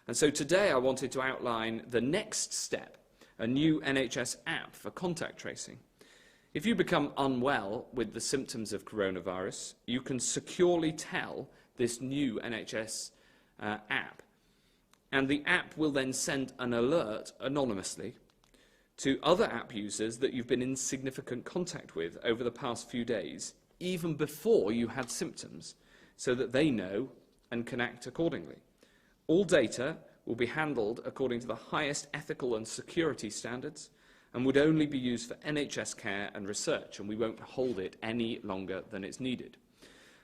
And so today I wanted to outline the next step, a new NHS app for contact tracing. If you become unwell with the symptoms of coronavirus, you can securely tell this new NHS app. And the app will then send an alert anonymously to other app users that you've been in significant contact with over the past few days, even before you had symptoms, so that they know and can act accordingly. All data will be handled according to the highest ethical and security standards and would only be used for NHS care and research, and we won't hold it any longer than it's needed.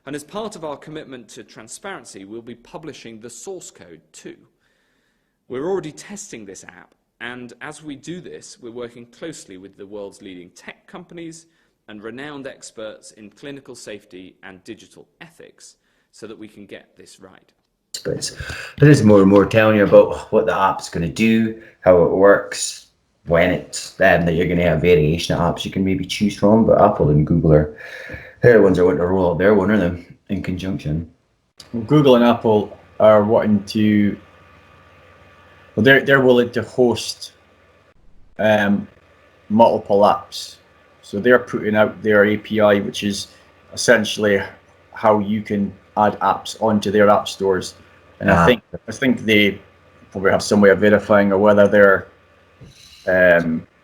And as part of our commitment to transparency, we'll be publishing the source code too. We're already testing this app, and as we do this, we're working closely with the world's leading tech companies and renowned experts in clinical safety and digital ethics so that we can get this right. But it is more and more telling you about what the app's going to do, how it works, when it's that you're going to have variation of apps you can maybe choose from. But Apple and Google are the ones that want to roll out their one, aren't they, in conjunction? Well, Google and Apple are wanting to. Well, they're willing to host multiple apps. So they're putting out their API, which is essentially how you can add apps onto their app stores. And I think they probably have some way of verifying or whether they're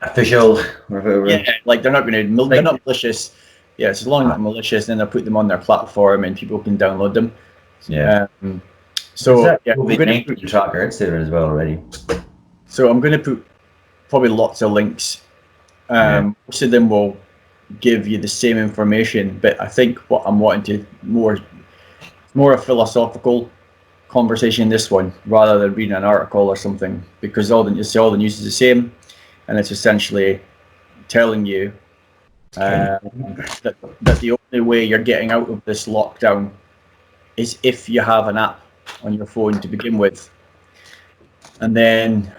official. Yeah, like they're not malicious. Yeah, as long as they're not malicious, then they'll put them on their platform and people can download them. Yeah. So yeah, Covi19 tracker, it's there as well already. So I'm going to put probably lots of links. Most of them will give you the same information, but I think what I'm wanting to more a philosophical conversation in this one rather than reading an article or something, because all the news is the same, and it's essentially telling you that the only way you're getting out of this lockdown is if you have an app on your phone to begin with, and then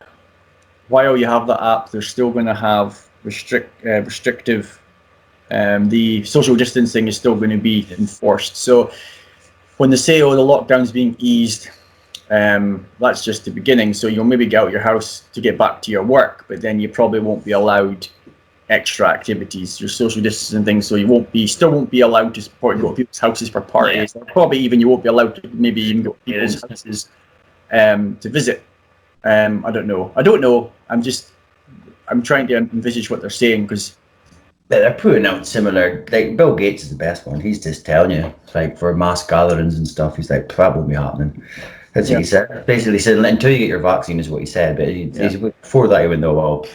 while you have that app, they're still going to have restrictive. The social distancing is still going to be enforced. So when they say, "Oh, the lockdown's being eased," that's just the beginning. So you'll maybe get out of your house to get back to your work, but then you probably won't be allowed extra activities, your social distancing things. So you still won't be allowed to go to people's houses for parties. Yeah. Probably even you won't be allowed to maybe even go to people's houses to visit. I don't know. I'm trying to envisage what they're saying, because they're putting out similar. Like Bill Gates is the best one. He's just telling you, like for mass gatherings and stuff. He's like, that won't be happening. That's what he said. Basically said until you get your vaccine is what he said. But before that, he went, "No, well,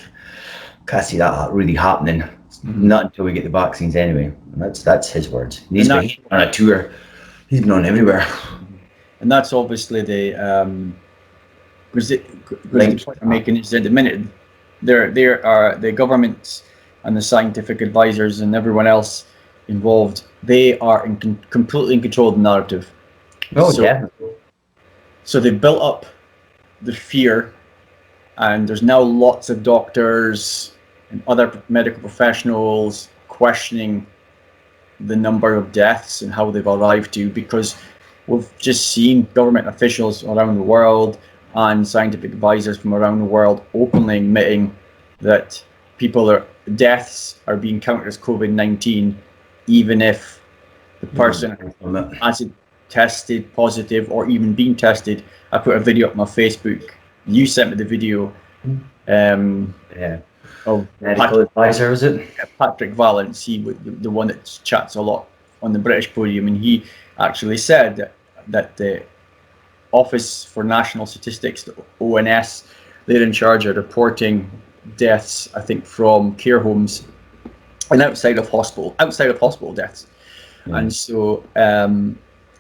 can't see that really happening. Not until we get the vaccines anyway." And that's his words. He's been on a tour. He's been on everywhere. And that's obviously the point I'm making is that the minute there are the governments and the scientific advisors and everyone else involved, they are completely in control of the narrative. So they built up the fear, and there's now lots of doctors and other medical professionals questioning the number of deaths and how they've arrived to, because we've just seen government officials around the world and scientific advisors from around the world openly admitting that deaths are being counted as COVID-19, even if the person hasn't tested positive or even been tested. I put a video up on my Facebook. You sent me the video of medical advisor, was it? Patrick Vallance, the one that chats a lot on the British podium, and he actually said that the Office for National Statistics, the ONS, they're in charge of reporting deaths, I think, from care homes and outside of hospital deaths. And so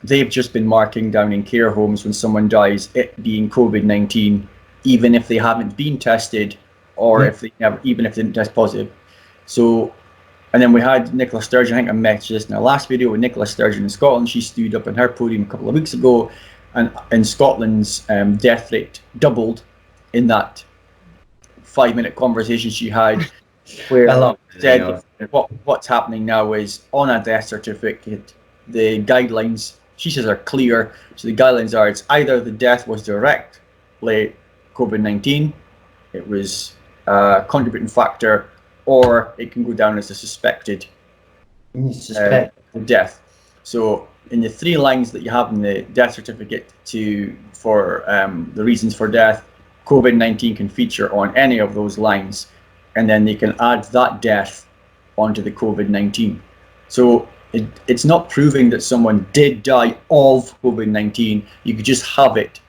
they've just been marking down in care homes when someone dies, it being COVID-19, even if they haven't been tested or if they didn't test positive. So, and then we had Nicola Sturgeon. I think I mentioned this in our last video with Nicola Sturgeon in Scotland. She stood up on her podium a couple of weeks ago, and in Scotland's death rate doubled in that 5-minute conversation she had, where said what's happening now is on a death certificate, the guidelines, she says, are clear. So the guidelines are, it's either the death was direct simply COVID-19. It was a contributing factor, or it can go down as a suspected death. So in the 3 lines that you have in the death certificate for the reasons for death, COVID-19 can feature on any of those lines, and then they can add that death onto the COVID-19. So it's not proving that someone did die of COVID-19. You could just have it,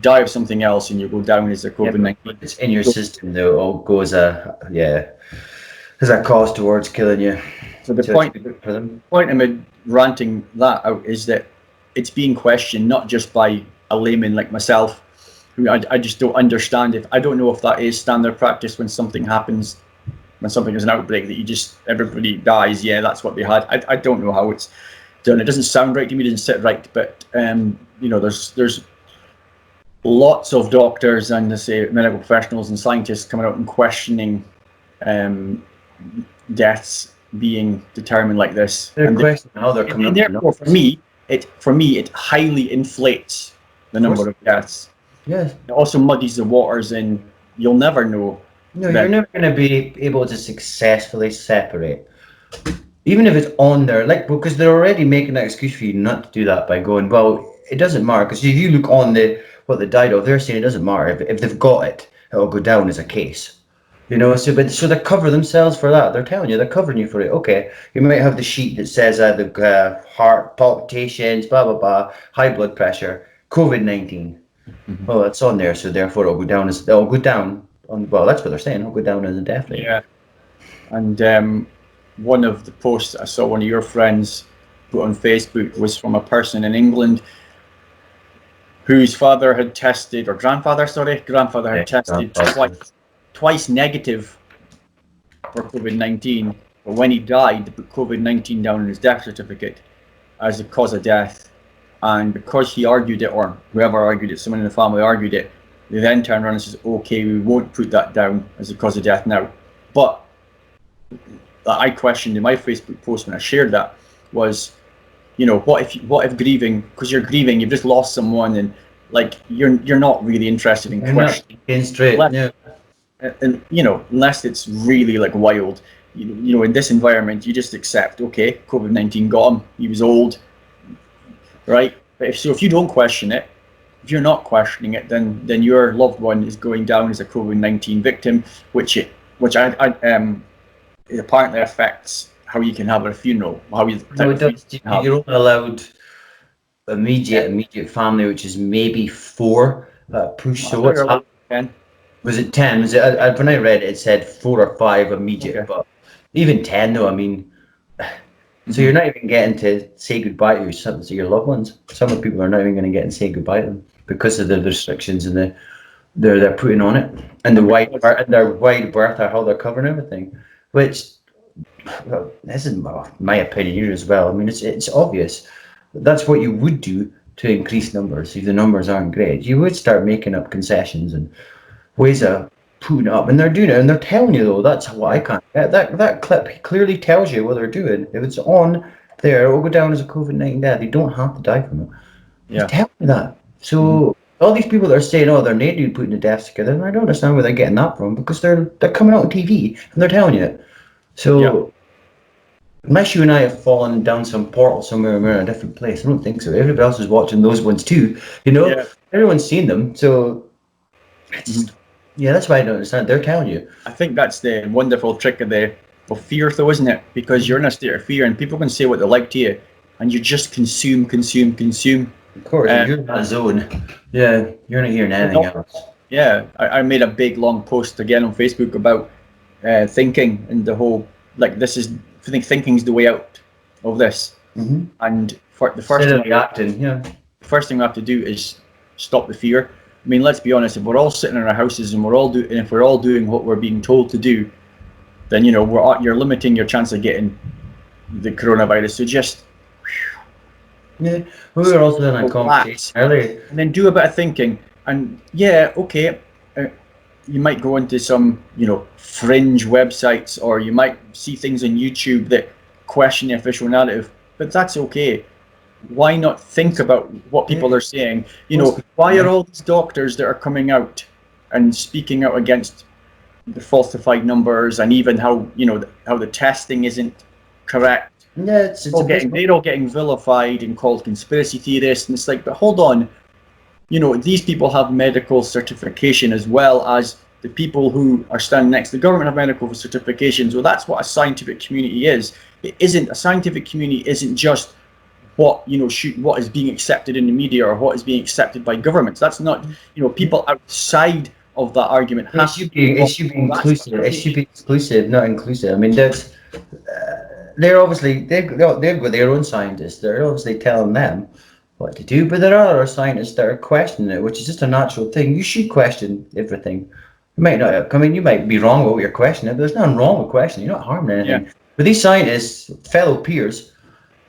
die of something else, and you go down as a COVID-19. It's in your system, though. It all goes as a cause towards killing you. So the point of me ranting that out is that it's being questioned not just by a layman like myself, who I just don't understand. I don't know if that is standard practice when something happens, when something is an outbreak, that everybody dies. Yeah, that's what they had. I don't know how it's done. It doesn't sound right to me. It doesn't sit right. But there's lots of doctors and medical professionals and scientists coming out and questioning deaths being determined like this. They're questioning how they're coming up. Therefore, for me, it highly inflates the number of deaths. Yes. It also muddies the waters, and you'll never know. No, you're never going to be able to successfully separate, even if it's on there, because they're already making that excuse for you not to do that by going, well, it doesn't matter, because if you look on what they died of, they're saying it doesn't matter if they've got it, it'll go down as a case. So they cover themselves for that. They're telling you, they're covering you for it. Okay, you might have the sheet that says the heart palpitations, blah blah blah, high blood pressure, COVID-19. Mm-hmm. Well, it's on there, so therefore it'll go down well, that's what they're saying. It'll go down as a death rate. Yeah. And one of the posts I saw one of your friends put on Facebook was from a person in England whose grandfather had tested twice negative for COVID-19, but when he died, they put COVID-19 down in his death certificate as a cause of death. And because he argued it, or whoever argued it, someone in the family argued it, they then turned around and says, okay, we won't put that down as a cause of death now. But I questioned in my Facebook post when I shared that was, what if grieving, because you're grieving, you've just lost someone, and you're not really interested in questioning. And unless it's really wild, in this environment, you just accept, okay, COVID-19 got him, he was old, right? But if you don't question it, if you're not questioning it, then your loved one is going down as a COVID-19 victim, which apparently affects how you can have a funeral. You're only allowed immediate family, which is maybe 4 push. So what's happened? 10. Was it 10? Was it? When I read it, it said 4 or 5 immediate, okay. But even 10, though. I mean, so you're not even getting to say goodbye to your loved ones. Some of the people are not even going to get and say goodbye to them because of the restrictions and they're putting on it, and their wide berth, how they're covering everything. Which, well, this is my opinion here as well. I mean, it's obvious. That's what you would do to increase numbers. If the numbers aren't great, you would start making up concessions and ways of putting it up, and they're doing it, and they're telling you, though. That's what I can't get. That clip clearly tells you what they're doing. If it's on there, it will go down as a COVID-19 death. You don't have to die from it. Yeah, tell me that. So all these people that are saying, "Oh, they're not putting the deaths together," and I don't understand where they're getting that from, because they're coming out on TV and they're telling you it. So unless you and I have fallen down some portal somewhere and we're in a different place, I don't think so. Everybody else is watching those ones too. Everyone's seen them. So that's why I don't understand. They're telling you. I think that's the wonderful trick of fear, though, isn't it? Because you're in a state of fear, and people can say what they like to you, and you just consume. Of course, you're in that zone. Yeah, you're not hearing anything else. Yeah, I made a big long post again on Facebook about thinking, and the whole I think thinking's the way out of this. Mm-hmm. And for the first first thing we have to do is stop the fear. I mean, let's be honest. If we're all sitting in our houses and if we're all doing what we're being told to do, then you're limiting your chance of getting the coronavirus. So just we were also in a conversation earlier, and then do a bit of thinking. And you might go into some fringe websites, or you might see things on YouTube that question the official narrative, but that's okay. why not think about what people are saying? You know, why are all these doctors that are coming out and speaking out against the falsified numbers, and even how, you know, how the testing isn't correct? Yeah, They're all getting vilified and called conspiracy theorists, and it's like, but hold on, you know, these people have medical certification as well as the people who are standing next to the government have medical certifications. Well, that's what a scientific community is. It isn't, a scientific community isn't just what, you know, what is being accepted in the media or what is being accepted by governments. That's not, you know, people outside of that argument. It should be inclusive. It should be exclusive, not inclusive. I mean, they're obviously they've got their own scientists. They're obviously telling them what to do, but there are other scientists that are questioning it, which is just a natural thing. You should question everything. You might not. I mean, you might be wrong with what you're questioning, but there's nothing wrong with questioning. You're not harming anything. Yeah. But these scientists, fellow peers,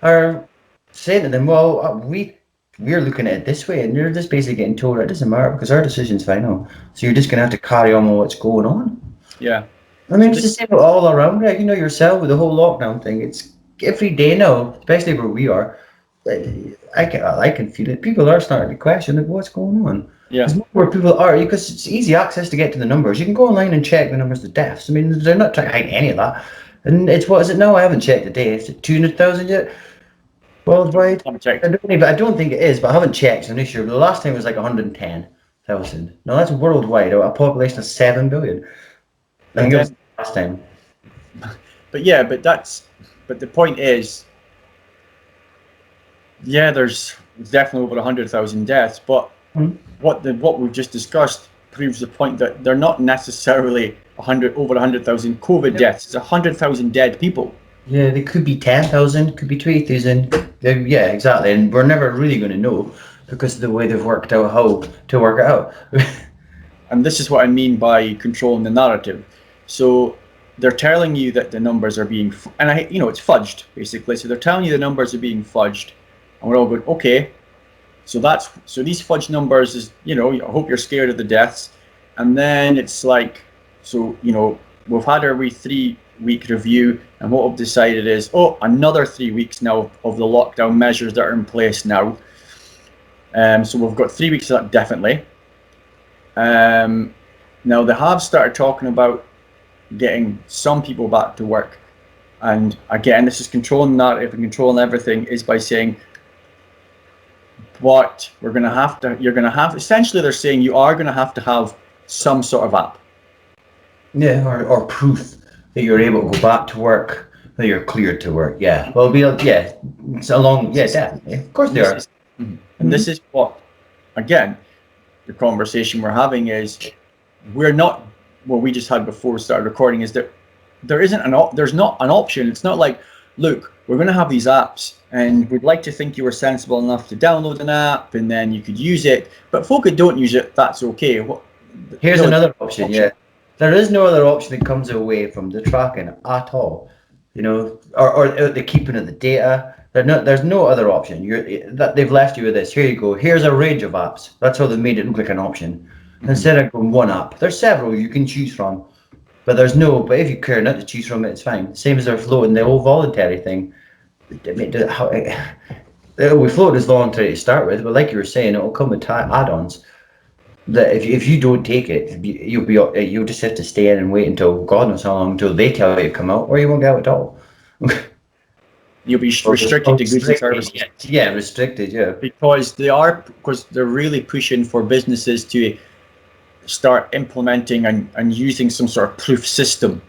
are saying to them, "Well, we're looking at it this way," and you're just basically getting told it doesn't matter because our decision's final. So you're just gonna have to carry on with what's going on. Yeah. I mean, it's the same all around, right? You know yourself with the whole lockdown thing. It's every day now, especially where we are. I can feel it. People are starting to question like, what's going on. Yeah. There's more people are, because it's easy access to get to the numbers. You can go online and check the numbers of deaths. I mean, they're not trying to hide any of that. And it's, what is it now? I haven't checked the day. Is it 200,000 yet? Worldwide? I don't think it is, but I haven't checked. So I'm not sure. But the last time it was like 110,000. No, that's worldwide. A population of 7 billion. I think it was last time. But yeah, but the point is, yeah, there's definitely over 100,000 deaths, but what we've just discussed proves the point that they're not necessarily over 100,000 COVID deaths. It's 100,000 dead people. Yeah, they could be 10,000, could be 20,000. Yeah, exactly. And we're never really going to know because of the way they've worked out how to work it out. And this is what I mean by controlling the narrative. So they're telling you that the numbers are being, and it's fudged basically. So they're telling you the numbers are being fudged, and we're all going, okay. So these fudge numbers is, I hope you're scared of the deaths, and then it's like, so we've had our 3-week review, and what we've decided is, another 3 weeks now of the lockdown measures that are in place now. So we've got 3 weeks of that definitely. Now they have started talking about getting some people back to work, and again, this is controlling narrative and controlling everything, is by saying, but you're going to have, essentially they're saying you are going to have some sort of app. Yeah, or proof that you're able to go back to work, that you're cleared to work. Yeah, well, it's along, definitely. Of course they are. And this is what, again, the conversation we're having is, we're not, what we just had before we started recording, is that there's not an option. It's not like, look, we're going to have these apps, and we'd like to think you were sensible enough to download an app, and then you could use it. But folk that don't use it, that's okay. Here's another option. Yeah, there is no other option that comes away from the tracking at all. Or the keeping of the data. There's no other option. They've left you with this. Here you go. Here's a range of apps. That's how they made it look like an option. Instead of going one app, there's several you can choose from. But but if you care not to choose from it, it's fine. Same as they're floating the whole voluntary thing. I mean, we floated as voluntary to start with, but like you were saying, it will come with add-ons. That if you don't take it, you'll just have to stay in and wait until God knows how long until they tell you to come out, or you won't get out at all. You'll be restricted to goods and services. Yeah, restricted. Yeah, because they're really pushing for businesses to start implementing and using some sort of proof system,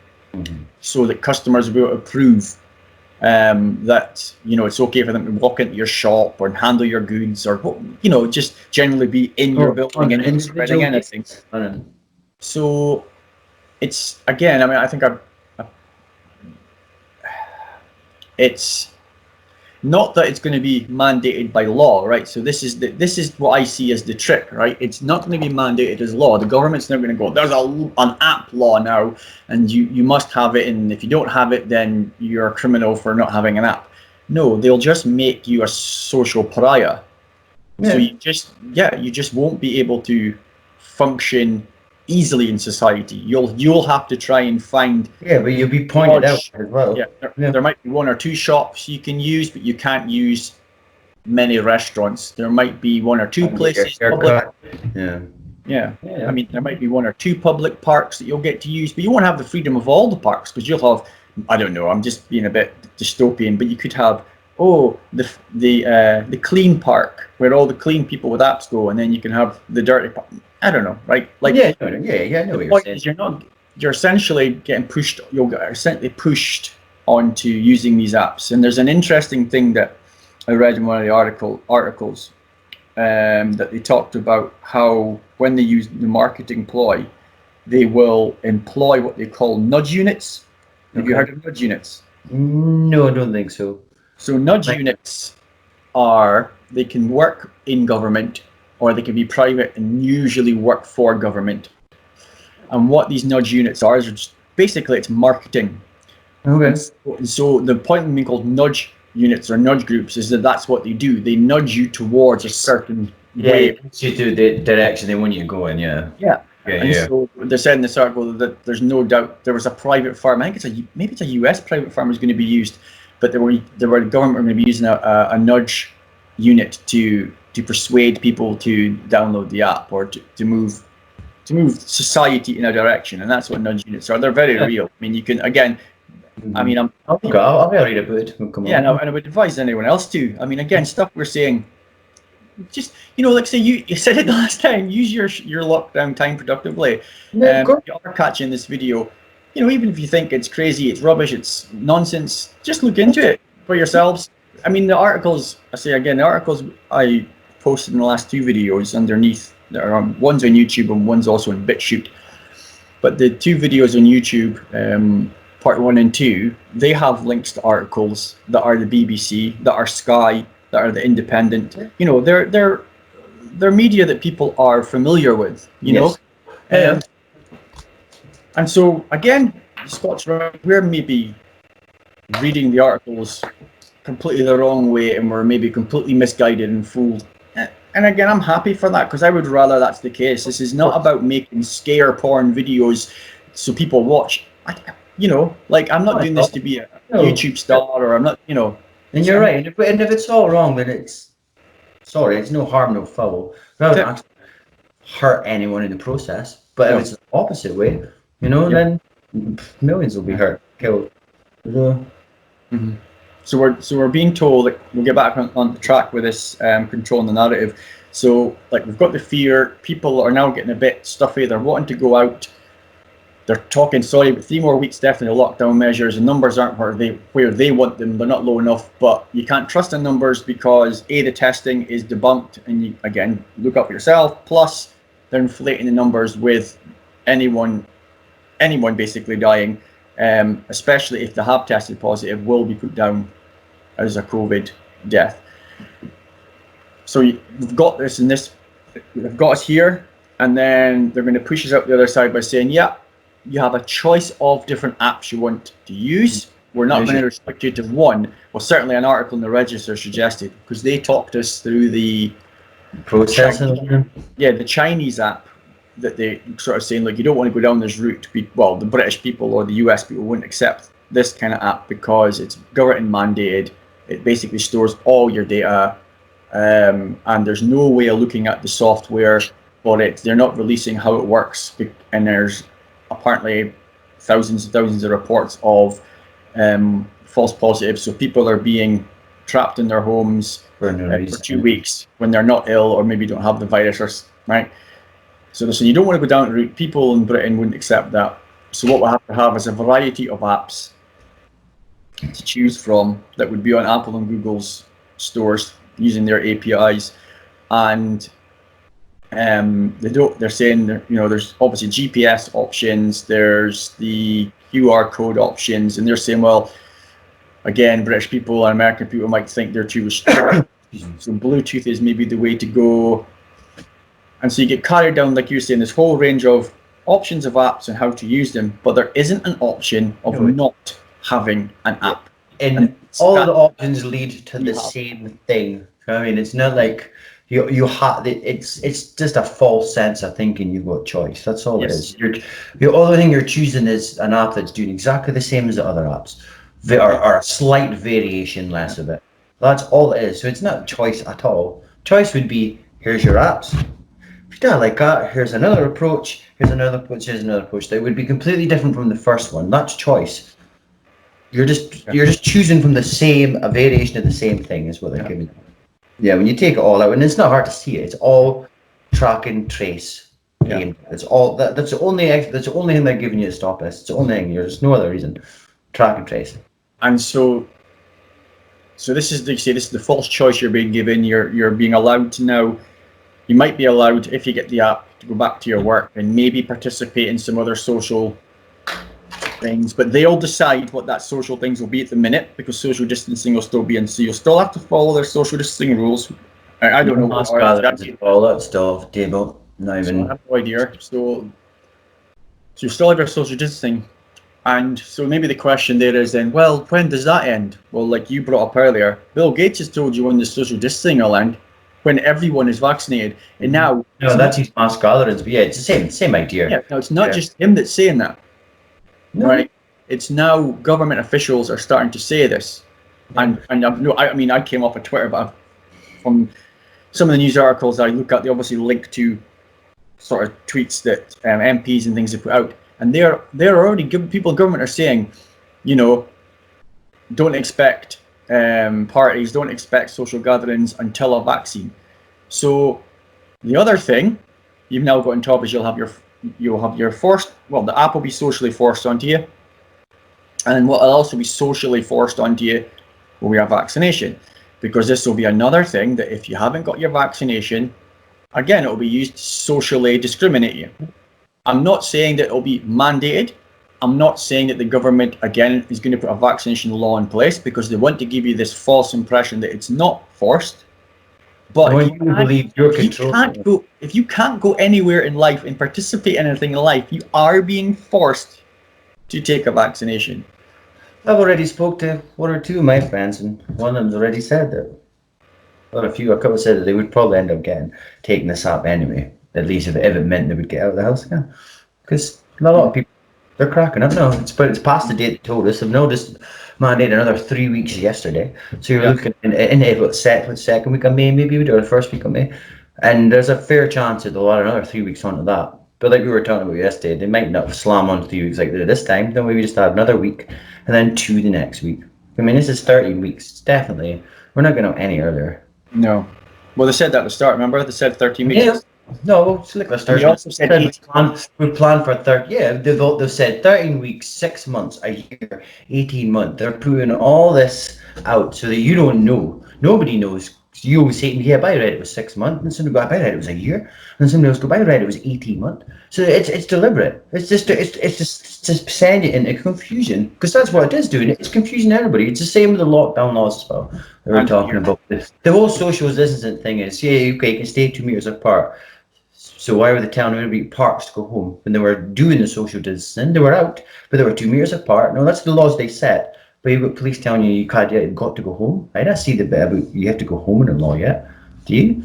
so that customers will be able to prove that it's okay for them to walk into your shop or handle your goods, or just generally be in your building and spreading anything. So it's, again, I mean, I think it's not that it's going to be mandated by law, right? So this is what I see as the trick, right? It's not going to be mandated as law. The government's not going to go, there's an app law now, and you must have it, and if you don't have it, then you're a criminal for not having an app. No, they'll just make you a social pariah. Yeah. So you just won't be able to function easily in society. You'll have to try and find. Yeah, but you'll be pointed out as well. Yeah, there might be 1 or 2 shops you can use, but you can't use many restaurants. There might be one or two places. Haircut. Yeah. Yeah. I mean, there might be one or two public parks that you'll get to use, but you won't have the freedom of all the parks because you'll have, I don't know, I'm just being a bit dystopian, but you could have, the clean park where all the clean people with apps go, and then you can have the dirty park. I don't know, right? Like, I know what you're saying. You're essentially getting pushed, you'll get essentially pushed onto using these apps. And there's an interesting thing that I read in one of the articles that they talked about how when they use the marketing ploy, they will employ what they call nudge units. Have you heard of nudge units? No, I don't think so. So nudge units they can work in government or they can be private and usually work for government. And what these nudge units are is just, basically it's marketing. Okay. And so the point of being called nudge units or nudge groups is that that's what they do. They nudge you towards a certain way. You do the direction they want you to go in, yeah. Yeah. So they said in this article that there's no doubt there was a private farm. I think maybe it's a US private farm is going to be used, but the government are going to be using a nudge unit to persuade people to download the app or to move society in a direction, and that's what nudge units are. They're very real. I mean, you can I mean, I'll read about it. Come on. Yeah, no, and I would advise anyone else to. I mean, again, stuff we're saying. Just like say you said it last time. Use your lockdown time productively. You are catching this video. Even if you think it's crazy, it's rubbish, it's nonsense, just look into it for yourselves. I mean, the articles I posted in the last two videos underneath. One's on YouTube and one's also on BitChute. But the two videos on YouTube, part 1 and 2, they have links to articles that are the BBC, that are Sky, that are the Independent. They're media that people are familiar with. You know. And so again, Scott's right. We're maybe reading the articles completely the wrong way, and we're maybe completely misguided and fooled. And again, I'm happy for that because I would rather that's the case. This is not about making scare porn videos so people watch. I'm not doing this to be a YouTube star, or I'm not, And you're right. And if it's all wrong, then it's no harm, no foul. Rather than actually hurt anyone in the process. But if it's the opposite way, then millions will be hurt, killed. Mm-hmm. So we're being told that we'll get back on the track with this controlling the narrative. So we've got the fear. People are now getting a bit stuffy. They're wanting to go out. They're talking, but 3 more weeks definitely lockdown measures. The numbers aren't where they want them. They're not low enough. But you can't trust the numbers because the testing is debunked, and you again look up yourself. Plus, they're inflating the numbers with anyone basically dying. Especially if they have tested positive, will be put down as a COVID death. So we've got this, and they've got us here, and then they're going to push us out the other side by saying, you have a choice of different apps you want to use. We're not going to restrict you to one. Well, certainly an article in the Register suggested, because they talked us through the process. The Chinese app. That they sort of saying, you don't want to go down this route. The British people or the US people wouldn't accept this kind of app because it's government mandated. It basically stores all your data, and there's no way of looking at the software for it. They're not releasing how it works, and there's apparently thousands and thousands of reports of false positives. So people are being trapped in their homes for 2 weeks when they're not ill or maybe don't have the virus, right? So they're saying you don't want to go down the route. People in Britain wouldn't accept that. So what we'll have to have is a variety of apps to choose from that would be on Apple and Google's stores using their APIs. And they're saying there's obviously GPS options, there's the QR code options, and they're saying, well, again, British people and American people might think they're too restrictive. So Bluetooth is maybe the way to go. And so you get carried down, like you were saying, this whole range of options of apps and how to use them, but there isn't an option of not having an app. And all the options lead to the same thing. I mean, it's not like you have it's just a false sense of thinking you've got choice. That's all it is. The only thing you're choosing is an app that's doing exactly the same as the other apps, or a slight variation less of it. That's all it is. So it's not choice at all. Choice would be, here's your apps. If you don't like that, here's another approach, here's another approach, here's another approach. That would be completely different from the first one. That's choice. You're just choosing from a variation of the same thing is what they're giving you. Yeah, when you take it all out, and it's not hard to see it, it's all track and trace. Yeah. It's all that's the only thing they're giving you to stop this. It's the only thing. There's no other reason. Track and trace. And so this is the false choice you're being given. You're being allowed to now. You might be allowed, if you get the app, to go back to your work and maybe participate in some other social things, but they'll decide what that social things will be at the minute, because social distancing will still be in, so you'll still have to follow their social distancing rules. I don't know what all that stuff, table, not even. I have no idea. So you still have your social distancing, and so maybe the question there is then, well, when does that end? Well, like you brought up earlier, Bill Gates has told you when the social distancing will end, when everyone is vaccinated. And now that's his mass gatherings, but yeah, it's the same idea. Yeah, no, it's not just him that's saying that. No. Right, it's now government officials are starting to say this, and I mean I came off of Twitter, but from some of the news articles I look at, they obviously link to sort of tweets that MPs and things have put out, and they're already people in government are saying, you know, don't expect parties, don't expect social gatherings until a vaccine. So the other thing you've now got on top is you'll have your forced, well, the app will be socially forced onto you, and what will also be socially forced onto you will be a vaccination, because this will be another thing that if you haven't got your vaccination, again, it will be used to socially discriminate you. I'm not saying that it will be mandated. I'm not saying that the government, again, is going to put a vaccination law in place, because they want to give you this false impression that it's not forced. But if you can't go anywhere in life and participate in anything in life, you are being forced to take a vaccination. I've already spoke to one or two of my friends, and one of them's already said that. A couple said that they would probably end up taking this app anyway. At least if it meant they would get out of the house again, because a lot of people, they're cracking up now. It's past the date they told us. They've noticed mandated another 3 weeks yesterday. So you're looking in April, second week of May, maybe we do the first week of May, and there's a fair chance that they'll add another 3 weeks onto that. But like we were talking about yesterday, they might not slam on 3 weeks like they did this time. Then maybe just add another week, and then 2 the next week. I mean, this is 13 weeks. It's definitely, we're not going out any earlier. No. Well, they said that at the start. Remember, they said 13 weeks. Yeah. No, it's like they also said we plan for 30. Yeah, they've said 13 weeks, 6 months, a year, 18 months. They're putting all this out so that you don't know. Nobody knows. You always say, yeah, I read it was 6 months, and somebody I read it was a year, and somebody else I read it was 18 months. So it's deliberate. It's just to send it into confusion, because that's what it is doing. It's confusing everybody. It's the same with the lockdown laws as well. They were talking about this. The whole social distancing thing is, yeah, okay, you can stay 2 meters apart. So why were they telling everybody parks to go home when they were doing the social distancing? They were out, but they were 2 meters apart. No, that's the laws they set. But you've got police telling you you've got to go home. I don't see the bit about you have to go home in the law yet. Do you?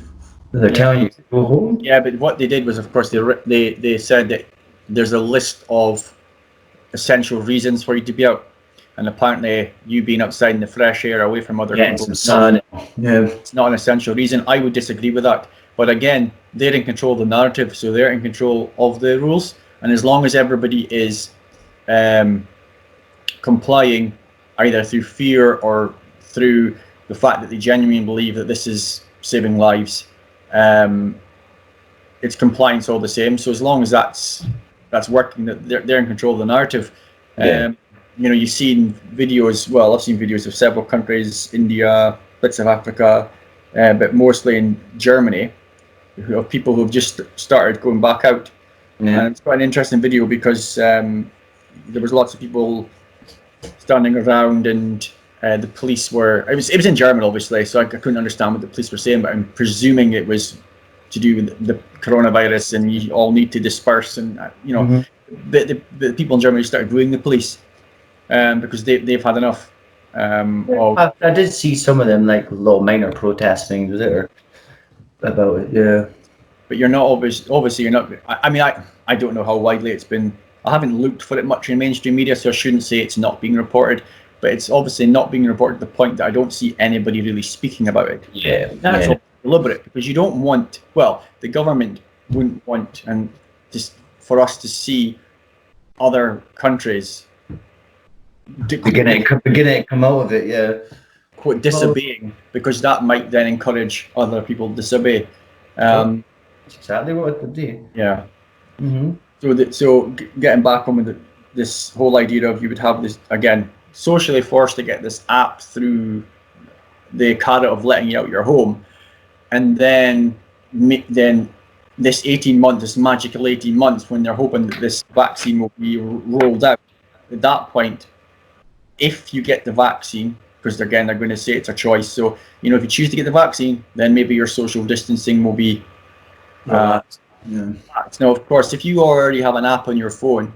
They're telling you to go home. Yeah, but what they did was, of course, they said that there's a list of essential reasons for you to be out, and apparently you being outside in the fresh air, away from other people, some sun. It's not an essential reason. I would disagree with that. But again, they're in control of the narrative, so they're in control of the rules. And as long as everybody is complying, either through fear or through the fact that they genuinely believe that this is saving lives, it's compliance all the same. So as long as that's working, that they're in control of the narrative. You know, you've seen videos. Well, I've seen videos of several countries, India, bits of Africa, but mostly in Germany, of people who have just started going back out. Yeah. And it's quite an interesting video because there was lots of people standing around, and the police were. It was in German, obviously, so I couldn't understand what the police were saying, but I'm presuming it was to do with the coronavirus, and you all need to disperse, and you know, the people in Germany started booing the police because they've had enough. I did see some of them, like little minor protest things, was it, or about it? Yeah. But you're not obviously you're not. I mean, I don't know how widely it's been. I haven't looked for it much in mainstream media, so I shouldn't say it's not being reported. but it's obviously not being reported to the point that I don't see anybody really speaking about it. Yeah, That's yeah. all deliberate, because you don't want, well, the government wouldn't want, and just for us to see other countries Beginning to come out of it, yeah. quote disobeying, because that might then encourage other people to disobey. That's exactly what it would do. Yeah. Mm-hmm. So getting back on with this whole idea of you would have this, again, socially forced to get this app through the carrot of letting you out your home, and then this 18 months, this magical 18 months, when they're hoping that this vaccine will be rolled out. At that point, if you get the vaccine, because again, they're going to say it's a choice. So, you know, if you choose to get the vaccine, then maybe your social distancing will be Yeah. Now, of course, if you already have an app on your phone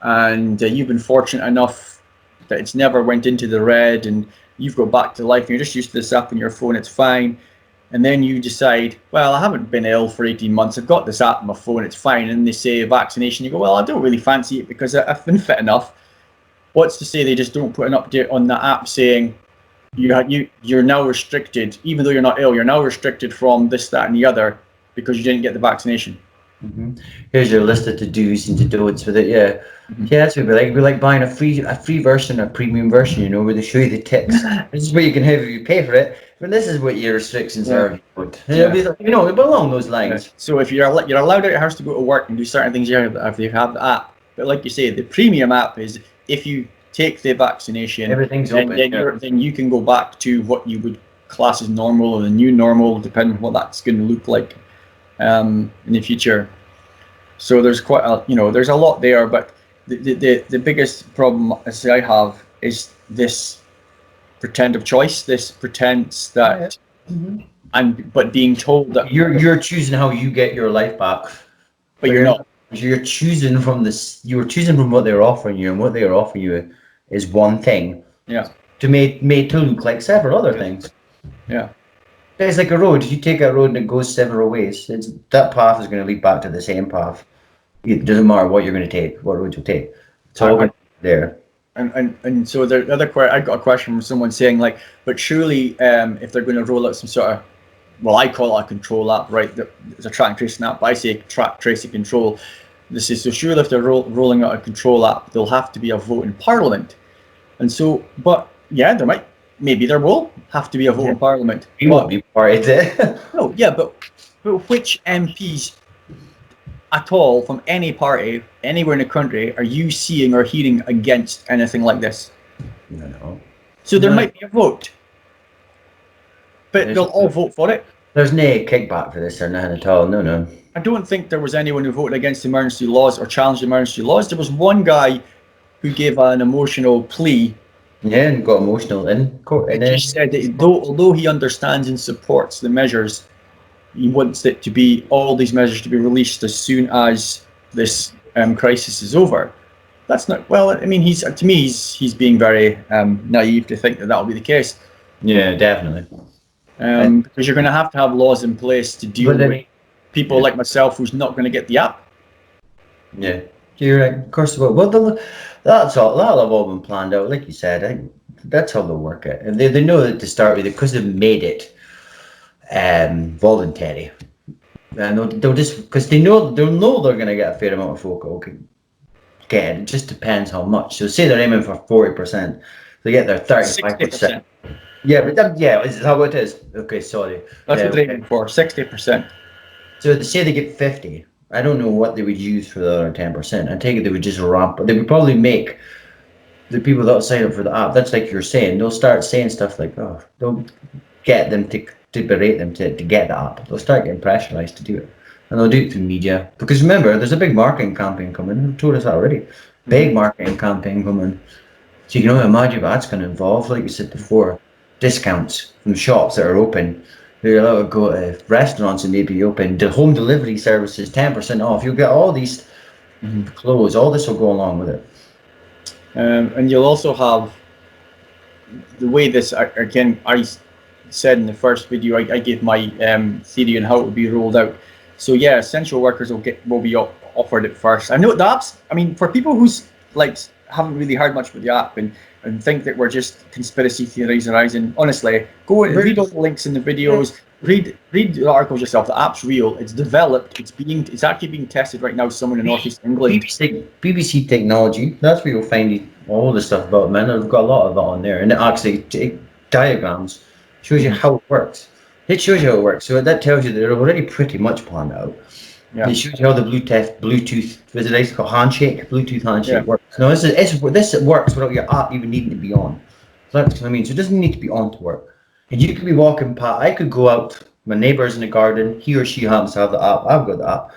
and you've been fortunate enough that it's never went into the red and you've got back to life and you're just used to this app on your phone, it's fine. And then you decide, well, I haven't been ill for 18 months. I've got this app on my phone. It's fine. And they say vaccination. You go, well, I don't really fancy it because I've been fit enough. What's to say they just don't put an update on the app saying you're now restricted, even though you're not ill, you're now restricted from this, that, and the other because you didn't get the vaccination. Mm-hmm. Here's your list of to-dos and to-don'ts with it. Yeah, yeah, that's what we like. We like buying a free version, a premium version. You know, where they show you the tips. This is what you can have if you pay for it. But this is what your restrictions are. Yeah. You know, along those lines. Yeah. So if you're allowed out of house to go to work and do certain things, if you have the app. But like you say, the premium app is if you take the vaccination, everything's open. Then you can go back to what you would class as normal or the new normal, depending on what that's going to look like in the future. So there's quite a, there's a lot there, but the biggest problem I have is this pretend of choice, this pretense that but being told that you're choosing how you get your life back, but you're not. You're choosing from this. You're choosing from what they're offering you, and what they're offering you is one thing. Yeah. To made to look like several other things. Yeah. It's like a road. You take a road and it goes several ways. That path is going to lead back to the same path. It doesn't matter what you're going to take, what road you take. It's all there. And so the other I got a question from someone saying like, but surely if they're going to roll out some sort of, well, I call it a control app, right? It's a track and tracing app, but I say track, trace, and control. This is so surely if they're rolling out a control app, there'll have to be a vote in Parliament. And so, but yeah, maybe there will have to be a vote in Parliament. You won't be part of it. No, yeah, but which MPs at all from any party anywhere in the country are you seeing or hearing against anything like this? No. So there might be a vote, but they'll all vote for it. There's no kickback for this or nothing at all. No. I don't think there was anyone who voted against emergency laws or challenged emergency laws. There was one guy who gave an emotional plea. Yeah, and got emotional in court. And he said that although he understands and supports the measures, he wants it to be all these measures to be released as soon as this crisis is over. That's not well. I mean, he's being very naive to think that will be the case. Yeah, definitely. Because you're going to have laws in place to deal with people like myself who's not going to get the app. Yeah, you're right. Of course, well, that'll have all been planned out, like you said. I think that's how they'll work it, and they know that to start with because they've made it voluntary, and they'll just because they'll know they're going to get a fair amount of folk. Okay, it just depends how much. So say they're aiming for 40%, they get their 35%. Yeah, but is that what it is? Okay, sorry. That's what they're aiming for, 60%. So say they get 50. I don't know what they would use for the other 10%. I take it they would just ramp. They would probably make the people that sign up for the app. That's like you're saying. They'll start saying stuff like, "Oh, don't get them to berate them to get the app." They'll start getting pressurized to do it, and they'll do it through media. Because remember, there's a big marketing campaign coming. I've told us that already. Big marketing campaign coming. So you can only imagine what that's going to involve. Like you said before, discounts from shops that are open. You're allowed to go to restaurants and maybe open. The home delivery services, 10% off. You'll get all these clothes. All this will go along with it. And you'll also have the way this, again, I said in the first video, I gave my theory on how it would be rolled out. So yeah, essential workers will be offered it first. I know the apps, I mean, for people who's like haven't really heard much about the app and and think that we're just conspiracy theories arising. Honestly, go and read all the links in the videos. Read the articles yourself. The app's real. It's developed. It's actually being tested right now somewhere in Northeast England. BBC Technology. That's where you'll find all the stuff about men. I've got a lot of it on there, and it actually diagrams, shows you how it works. It shows you how it works. So that tells you that they're already pretty much planned out. Yeah. It shows you how the Bluetooth, was it nice called handshake? Bluetooth handshake works. No, this works without your app even needing to be on. So that's what I mean. So it doesn't need to be on to work. And you could be walking past. I could go out. My neighbour's in the garden. He or she happens to have the app. I've got the app.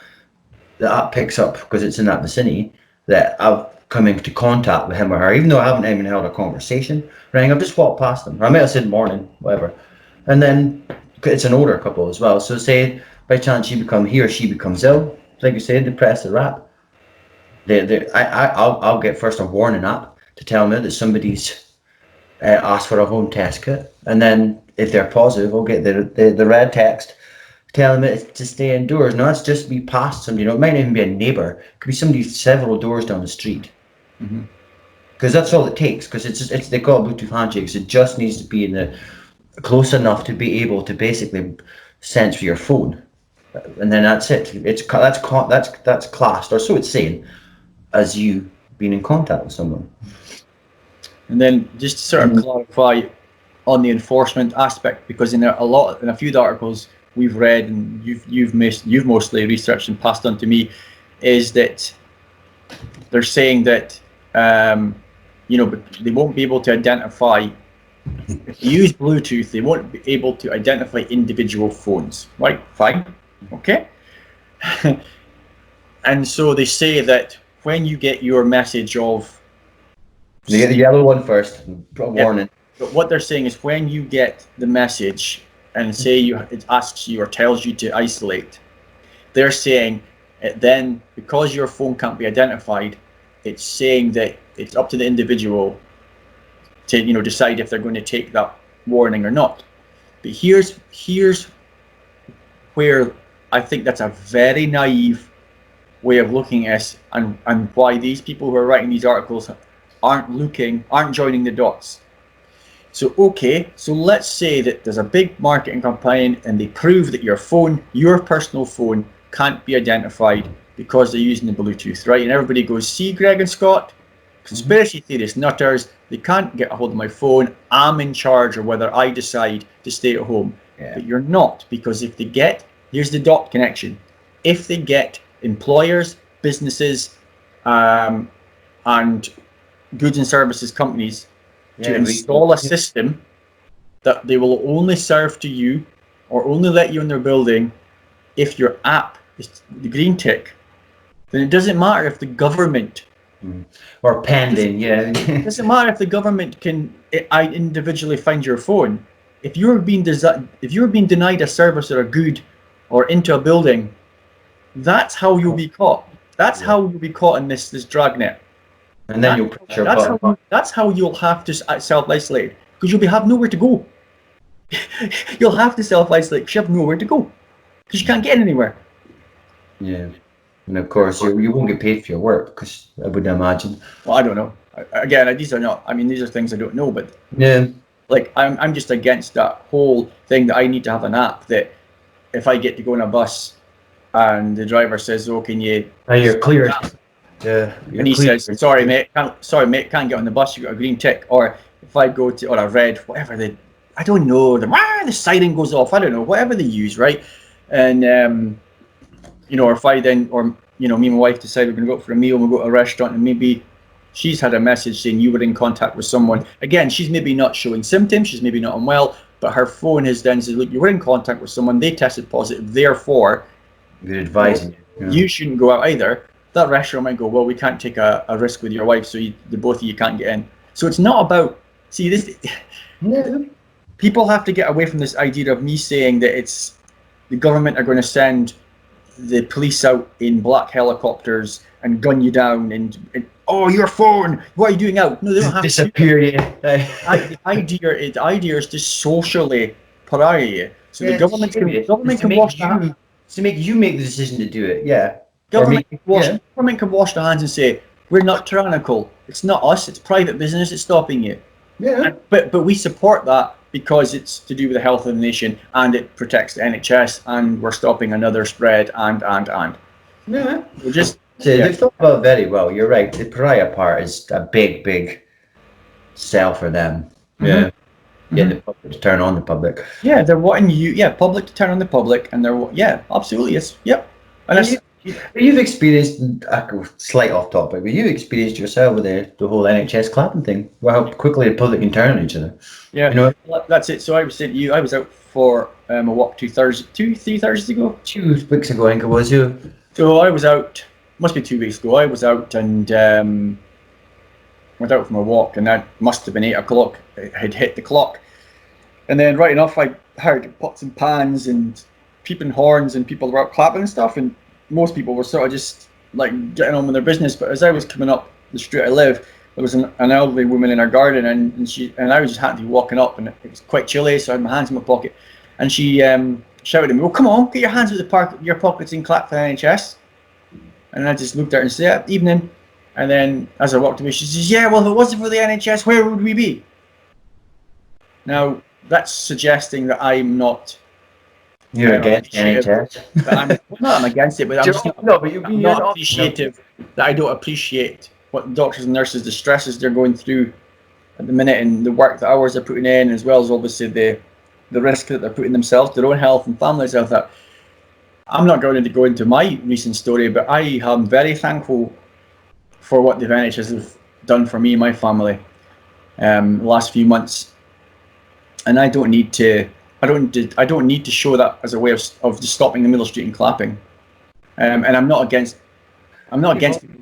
The app picks up because it's in that vicinity that I've come into contact with him or her, even though I haven't even held a conversation. Right? I've just walked past them. I might have said morning, whatever. And then it's an older couple as well. So say by chance he or she becomes ill, like you said, they press the app. I'll get first a warning app to tell me that somebody's asked for a home test kit, and then if they're positive, I'll get the red text telling me to stay indoors. Now that's just be past somebody. It might not even be a neighbour. It could be somebody several doors down the street. Because that's all it takes. Because it's they call it Bluetooth handshakes. It just needs to be close enough to be able to basically sense for your phone, and then that's it. That's classed, or so it's saying, as you being in contact with someone. And then just to sort of clarify on the enforcement aspect, because in a few of the articles we've read and you've mostly researched and passed on to me, is that they're saying that they won't be able to identify, if you use Bluetooth, they won't be able to identify individual phones. Right? Fine. Okay. And so they say that when you get your message of, you get the yellow one first, warning. But what they're saying is when you get the message and say it asks you or tells you to isolate, they're saying then because your phone can't be identified, it's saying that it's up to the individual to decide if they're going to take that warning or not. But here's where I think that's a very naive way of looking at it, and why these people who are writing these articles aren't joining the dots. So let's say that there's a big marketing campaign and they prove that your personal phone can't be identified because they're using the Bluetooth, right? And everybody goes, see, Greg and Scott, conspiracy theorists, nutters, they can't get a hold of my phone, I'm in charge of whether I decide to stay at home. Yeah. But you're not, because if they get, here's the dot connection, if they get employers, businesses, and goods and services companies to install a system that they will only serve to you or only let you in their building if your app is the green tick, then it doesn't matter if the government or pending, it doesn't matter if the government can individually find your phone. If you're being denied a service or a good or into a building, that's how you'll be caught. That's how you'll be caught in this dragnet. And then you'll push your button. That's how you'll have to self-isolate, because you'll have nowhere to go. You'll have to self-isolate because you have nowhere to go, because you can't get anywhere. Yeah, and of course you won't get paid for your work, because I would imagine. Well, I don't know. Again, these are things I don't know, but yeah, like I'm just against that whole thing that I need to have an app that if I get to go on a bus and the driver says, "Oh, can you?" You're cleared. Yeah, and he says, sorry mate, can't get on the bus, you got a green tick. Or if I go to, or a red, whatever I don't know, the siren goes off, I don't know, whatever they use, right? And or if I then, or me and my wife decide we're going to go out for a meal and we'll go to a restaurant, and maybe she's had a message saying you were in contact with someone. Again, she's maybe not showing symptoms, she's maybe not unwell, but her phone has then said, look, you were in contact with someone, they tested positive, therefore you're advising you shouldn't go out either. That restaurant might go, well, we can't take a risk with your wife, so the both of you can't get in. So it's not about, this. People have to get away from this idea of me saying that it's the government are going to send the police out in black helicopters and gun you down and oh, your phone, what are you doing out? No, they don't have disappear you. The idea is to socially pariah you. So the government can wash that. To make you make the decision to do it, yeah. Government can wash their hands and say, we're not tyrannical, it's not us, it's private business that's stopping you. Yeah. But we support that because it's to do with the health of the nation and it protects the NHS and we're stopping another spread and. Yeah. We're just They've thought about it very well. You're right. The pariah part is a big sell for them. Yeah. Get the public to turn on the public. Yeah, they're wanting public to turn on the public, and absolutely, it's And you've experienced, slight off topic, but you've experienced yourself with the whole NHS clapping thing. How quickly the public can turn on each other. Yeah, you know, that's it. So I was saying to you, I was out for a walk 3 Thursdays ago. 2 weeks ago, I think it was you. So I was out. Must be 2 weeks ago. I was out and went out for my walk, and that must have been 8 o'clock. It had hit the clock, and then right enough, I heard pots and pans and peeping horns, and people were out clapping and stuff, and most people were sort of just like getting on with their business. But as I was coming up the street I live, there was an elderly woman in her garden, and I was just happened to be walking up, and it was quite chilly, so I had my hands in my pocket, and she shouted at me, "Well, come on, get your hands out of your pockets and clap for the NHS." And I just looked at her and said, "Yeah, evening." And then as I walked away, she says, "Yeah, well, if it wasn't for the NHS, where would we be?" Now, that's suggesting that I'm not... You're against the NHS? I'm against it, but I'm just not appreciative that I don't appreciate what the doctors and nurses, the stresses they're going through at the minute, and the work, the hours they're putting in, as well as obviously the risk that they're putting themselves, their own health and families' health. That I'm not going to go into my recent story, but I am very thankful for what the NHS have done for me and my family the last few months, and I don't need to show that as a way of just stopping the middle street and clapping. And I'm not against people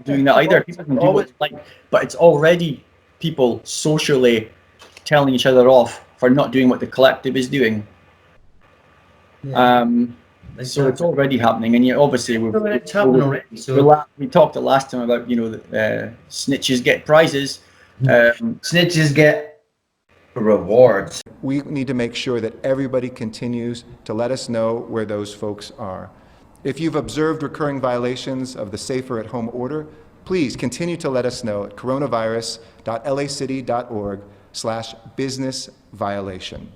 doing that either. People can do what they like, but it's already people socially telling each other off for not doing what the collective is doing. So it's already happening, and obviously it's happening already. So we talked the last time about that snitches get prizes, snitches get rewards. We need to make sure that everybody continues to let us know where those folks are. If you've observed recurring violations of the Safer at Home order, please continue to let us know at coronavirus.lacity.org/business violation.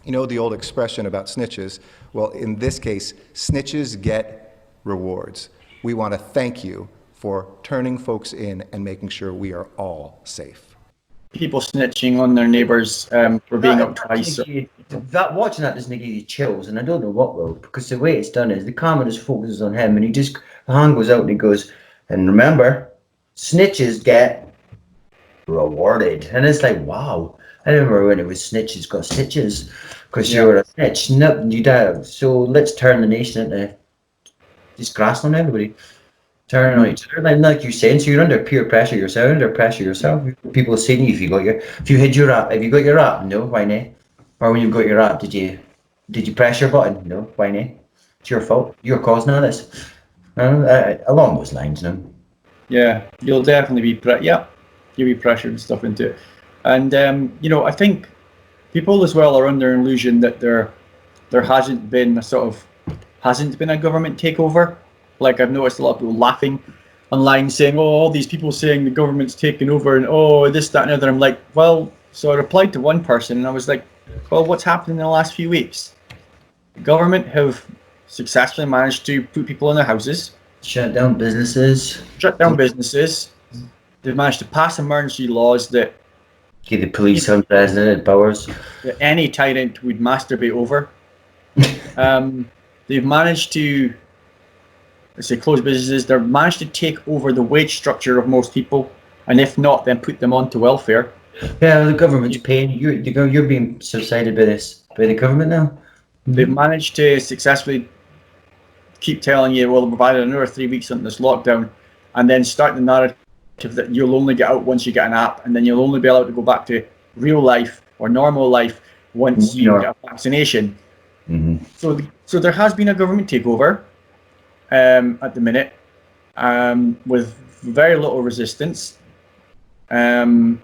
You know the old expression about snitches? Well, in this case, snitches get rewards. We want to thank you for turning folks in and making sure we are all safe. People snitching on their neighbours for being up twice. Watching that doesn't give you chills, and I don't know what will, because the way it's done is the camera just focuses on him, and the hand goes out and he goes, and remember, snitches get rewarded. And it's like, wow. I remember when it was snitches got stitches, because you were a snitch. No, you don't. So let's turn the nation into just grass on everybody. Turn on each other, like you're saying. So you're under peer pressure yourself. People are saying if you got your app, no, why not? Or when you got your app, did you press your button? No, why not? It's your fault. You're causing all this. Along those lines, no. Yeah, you'll definitely be you'll be pressured and stuff into it. And I think people as well are under an illusion that there hasn't been a government takeover. Like, I've noticed a lot of people laughing online saying, "Oh, all these people saying the government's taking over, and oh, this, that, and other." I'm like, well, so I replied to one person and I was like, well, what's happened in the last few weeks? The government have successfully managed to put people in their houses, shut down businesses. They've managed to pass emergency laws that give the police unprecedented powers that any tyrant would masturbate over. They've managed to, close businesses. They've managed to take over the wage structure of most people, and if not, then put them onto welfare. Yeah, the government's paying. You're being subsided by the government now. They've managed to successfully keep telling you, well, we've provided another 3 weeks on this lockdown, and then start the narrative that you'll only get out once you get an app, and then you'll only be allowed to go back to real life or normal life once you get a vaccination. Mm-hmm. So there has been a government takeover at the minute, with very little resistance. But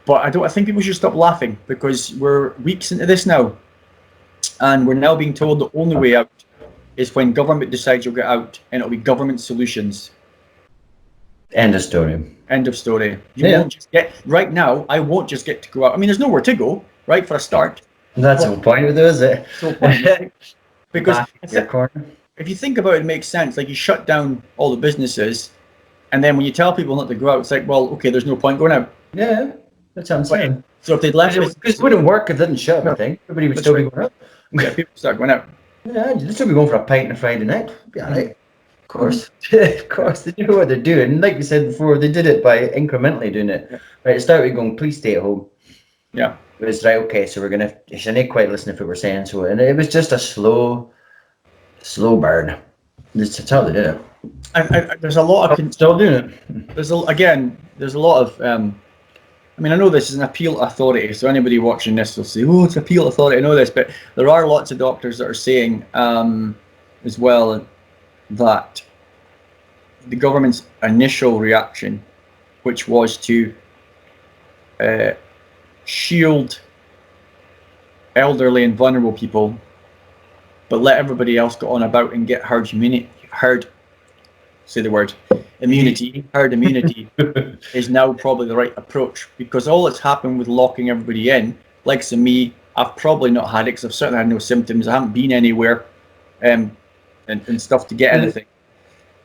I think people should stop laughing, because we're weeks into this now, and we're now being told the only way out is when government decides you'll get out, and it'll be government solutions. End of story. End of story. You Yeah. won't just get, right now, I won't just get to go out. I mean, there's nowhere to go, right, for a start. That's the whole point of it, is it? That's the whole point. Because Back in your corner. if you think about it, it makes sense. Like, you shut down all the businesses, and then when you tell people not to go out, it's like, well, okay, there's no point going out. Yeah, that's what I'm saying. So if they'd left Because it wouldn't work if it didn't shut, I think. Everybody would That's still be right. going out. yeah, people start going out. Yeah, they'd still be going for a pint on a Friday night. Be all right. Of course. Of course, they know what they're doing. And like we said before, they did it by incrementally doing it. Yeah. Right, it started with going, please stay at home. Yeah. It was right, okay, so we're going to, you shouldn't quite listen if we were saying so. And it was just a slow burn. That's how they did it. There's a lot of Still doing it. there's a lot of I mean, I know this is an appeal to authority, so anybody watching this will say, oh, it's appeal to authority, I know this, but there are lots of doctors that are saying as well that the government's initial reaction, which was to shield elderly and vulnerable people, but let everybody else go on about and get herd immunity, herd immunity is now probably the right approach, because all that's happened with locking everybody in, like me, I've probably not had it because I've certainly had no symptoms. I haven't been anywhere and stuff to get anything.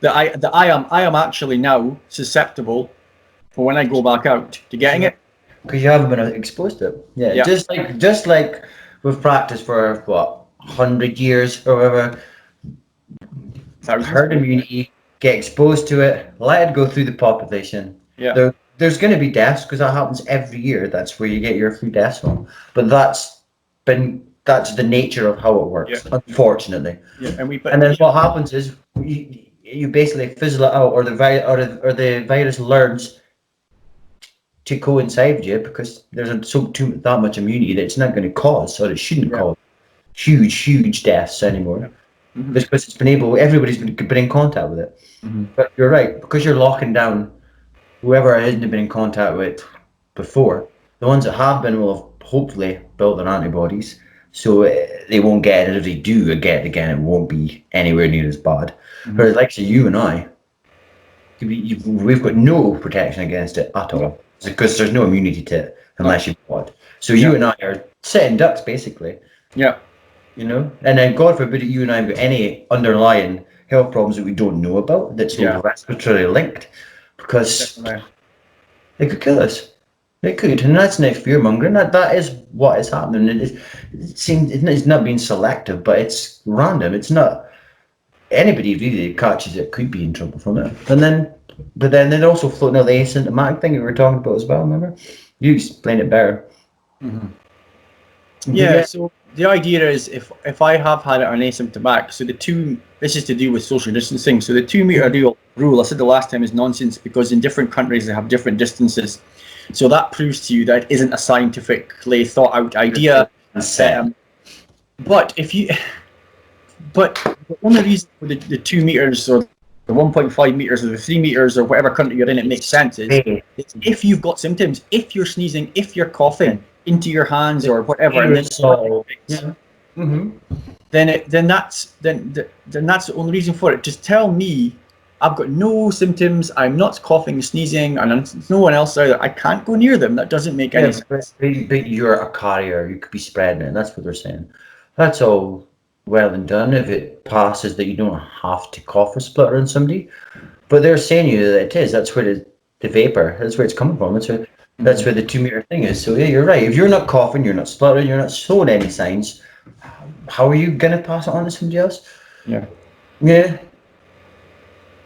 That I am actually now susceptible for when I go back out to getting it. Because you haven't been exposed to it. Yeah, Yeah. Just like we've practiced for, what, 100 years or whatever. Herd immunity, get exposed to it, let it go through the population. Yeah. There's going to be deaths because that happens every year. That's where you get your flu deaths from. But that's the nature of how it works, unfortunately. Yeah. And then what happens is you basically fizzle it out, or the virus learns to coincide with you because there's that much immunity that it's not going to cause, or it shouldn't cause huge deaths anymore. Yeah. Mm-hmm. Because it's been everybody's been in contact with it. Mm-hmm. But you're right, because you're locking down whoever hasn't been in contact with before. The ones that have been will have hopefully built their antibodies, so they won't get it. If they do get it again, it won't be anywhere near as bad. Mm-hmm. Whereas, like, say, you and I, we've got no protection against it at all, because there's no immunity to it unless you've got it. So you and I are sitting ducks, basically. Yeah. You know, and then God forbid you and I have got any underlying health problems that we don't know about that's respiratory linked, because they could kill us. They could, and that's not fear mongering. That is what is happening. It's not being selective, but it's random. It's not anybody really that catches it could be in trouble from it. But then they're also floating out the asymptomatic thing that we were talking about as well. Remember, you explain it better. Mm-hmm. Yeah. So the idea is if I have had it on asymptomatic, so this is to do with social distancing. So the 2 meter rule, I said the last time, is nonsense, because in different countries they have different distances. So that proves to you that it isn't a scientifically thought out idea. But the only reason for the 2 meters or the 1.5 meters or the 3 meters or whatever country you're in, it makes sense is if you've got symptoms, if you're sneezing, if you're coughing into your hands or whatever, and then that's the only reason for it. Just tell me I've got no symptoms, I'm not coughing, sneezing, and there's no one else either. I can't go near them. That doesn't make any sense. But you're a carrier. You could be spreading it. That's what they're saying. That's all well and done if it passes that you don't have to cough or splutter on somebody. But they're saying you that it is. That's where the vapor. That's where it's coming from. That's where the 2 meter thing is. So yeah, you're right. If you're not coughing, you're not spluttering, you're not showing any signs, how are you gonna pass it on to somebody else? Yeah.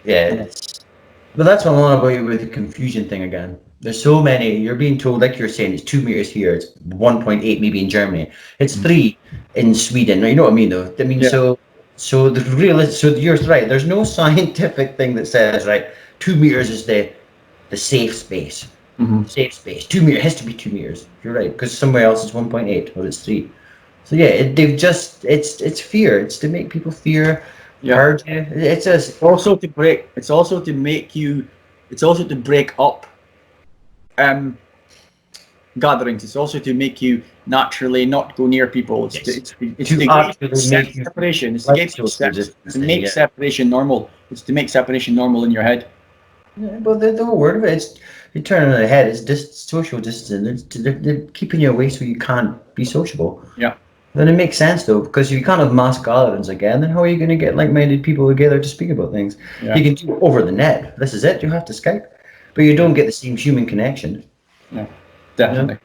But that's what I'm on about with the confusion thing again. There's so many. You're being told, like you're saying, it's 2 meters here. It's 1.8 maybe in Germany. It's 3 in Sweden. You know what I mean, though. I mean, so you're right. There's no scientific thing that says 2 meters is the safe space. Safe space. 2 meters has to be 2 meters. You're right, because somewhere else it's 1.8 or it's 3. So yeah, it's fear. It's to make people fear. Yeah. It's also to break up gatherings. It's also to make you naturally not go near people. It's to make separation. It's to make separation normal. It's to make separation normal in your head. Yeah, well, the whole word of it is, you turn it on the head, it's just social distancing. They're keeping you away so you can't be sociable. Yeah. Then it makes sense though, because if you can't have mass gatherings again, then how are you going to get like-minded people together to speak about things? Yeah. You can do it over the net. This is it. You have to Skype, but you don't get the same human connection. Yeah, definitely.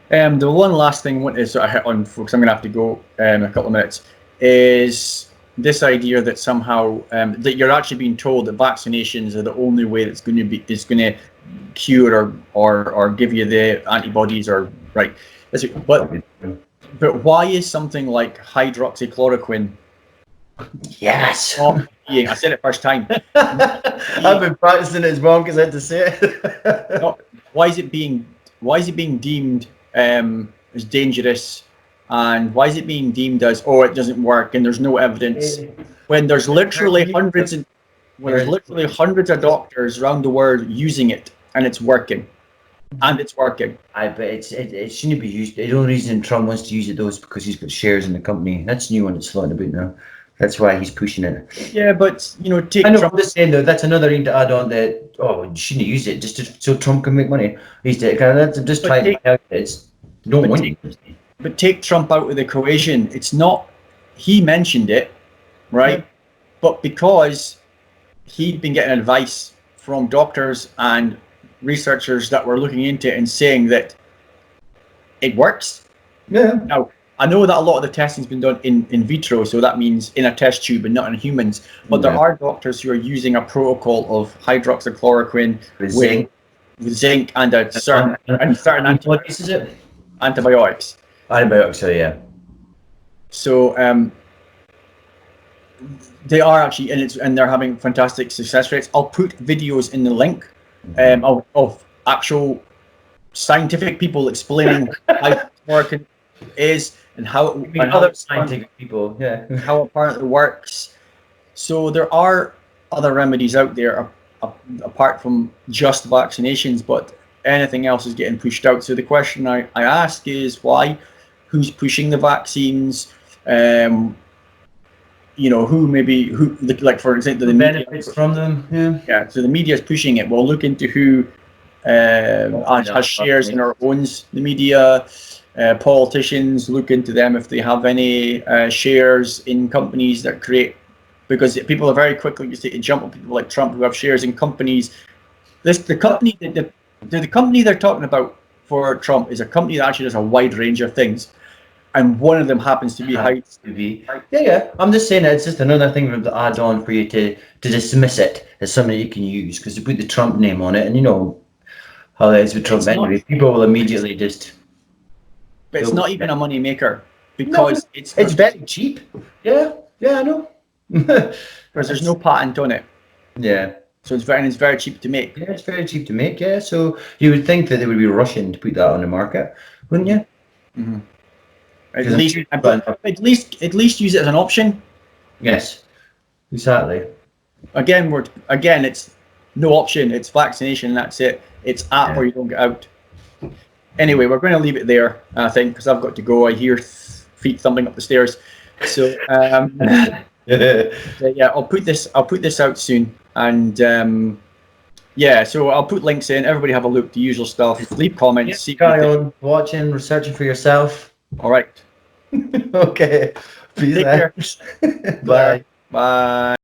The one last thing I want to sort of hit on, folks, I'm going to have to go in a couple of minutes, is this idea that somehow that you're actually being told that vaccinations are the only way that's going to cure or give you the antibodies or right. But why is something like hydroxychloroquine Yes. not being? I said it first time. I've been practicing it as well because I had to say it. Why is it being deemed as dangerous, and why is it being deemed as, oh, it doesn't work and there's no evidence, when there's literally hundreds of doctors around the world using it and it's working. And it's working. But it shouldn't be used. The only reason Trump wants to use it though is because he's got shares in the company. That's a new one that's floating about now. That's why he's pushing it. Yeah, but take I know. Trump. I'm just saying though. That's another thing to add on. That you shouldn't use it so Trump can make money. That's just trying to tell you it's don't want you. But take Trump out of the equation. It's not. He mentioned it, right? Yeah. But because he'd been getting advice from doctors and researchers that were looking into it and saying that it works. Yeah. Now, I know that a lot of the testing's been done in vitro, so that means in a test tube and not in humans. But there are doctors who are using a protocol of hydroxychloroquine with zinc and a certain antibiotics. Is it antibiotics? Antibiotics, so yeah. So they are actually, and they're having fantastic success rates. I'll put videos in the link of actual scientific people explaining how working is and how other scientific people, how it apparently works. So there are other remedies out there apart from just vaccinations, but anything else is getting pushed out. So the question I ask is why? Who's pushing the vaccines? Like for example, the benefits from them. Yeah. So the media is pushing it. Well, look into who has shares in or owns the media. Politicians, look into them if they have any shares in companies that create, because people are very quickly to jump on people like Trump who have shares in companies. The company they're talking about for Trump is a company that actually does a wide range of things. And one of them happens to be Yeah. I'm just saying it's just another thing to add on for you to dismiss it as something you can use, because you put the Trump name on it, and you know how that is with Trump anyway. People will immediately just. But it's not even a money maker because it's very cheap. Yeah, I know. Because there's no patent on it. Yeah. So it's very cheap to make. Yeah, it's very cheap to make. Yeah. So you would think that they would be rushing to put that on the market, wouldn't you? Mm-hmm. At least use it as an option. Yes, exactly. Again, it's no option. It's vaccination. That's it. It's or you don't get out. Anyway, we're going to leave it there, I think, because I've got to go. I hear feet thumping up the stairs. So yeah, I'll put this out soon, and so I'll put links in. Everybody have a look. The usual stuff. Leave comments. Carry on watching, researching for yourself. All right. Okay. Take care. Bye. Bye.